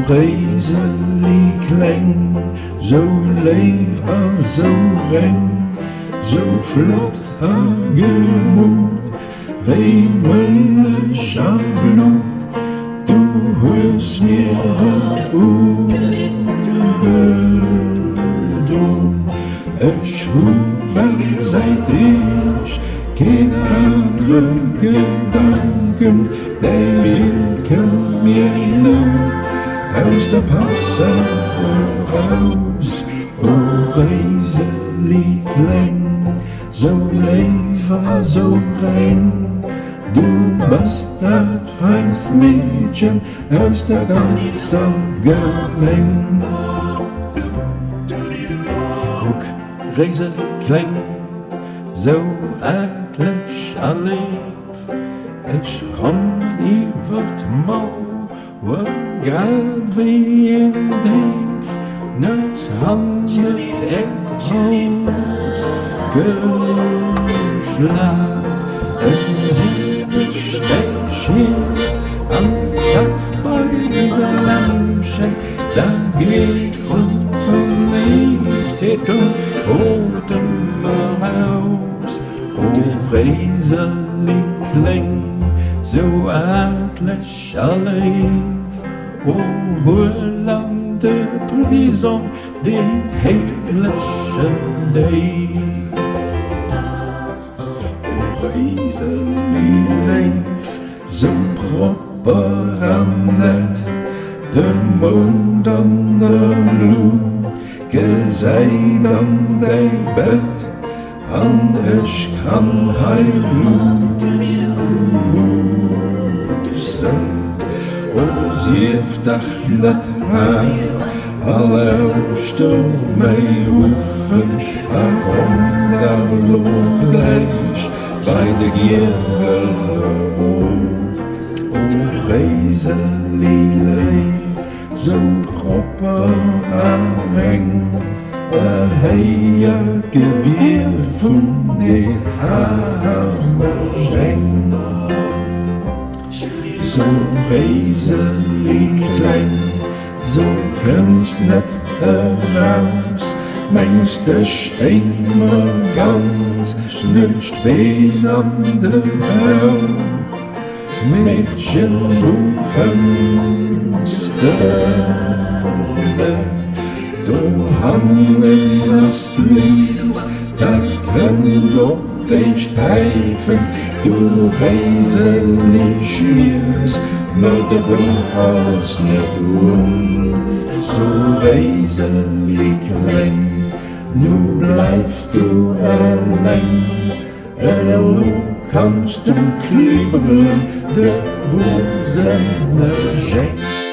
Reiseli klein, zo leef zo rein, zo vlot gemoed, wemelig aan bloed, du hörst mir het doen. Ich hoef seit ich geen andere Gedanken, der wirken mir nur aus der Passe raus. O Reiseli klein, zo leef zo rein, du bist das feinste Mädchen aus der ganzen Gemeinde. Guck, Reiseli klein, so etlich allein, ich komm über Mauer, grad wie in Dave, nütz handelt Haus geschlagen. Sie stechen am Zack bei der Lampe, da geht von Verliebtheit und rotem Haus. O Reiseli klein, so etlich allein, o Hollande Prison, den himmlischen Day. Reiseli leef, zo proper en net, de mond aan de bloem, gezeid aan de bed, en ich kan heil sind, o siefdach net haar, alle stil mij rufen, kom daar loop gleich, bei der Gierruf. O Reiseli leef, zo proper arreng, heia gebiert von den armen Schenk. So Reiseli klein, so kommst net heraus, meinst du immer ganz, nicht wen an der Haut. Mädchen rufen's du hangen das Lies, das kann doch nicht pfeifen, du Reiseli schmierst, nur der Blumenhaus nicht so Reiseli klein, nu bleibst du allein, du kannst du klibbern, der Busen schenkt.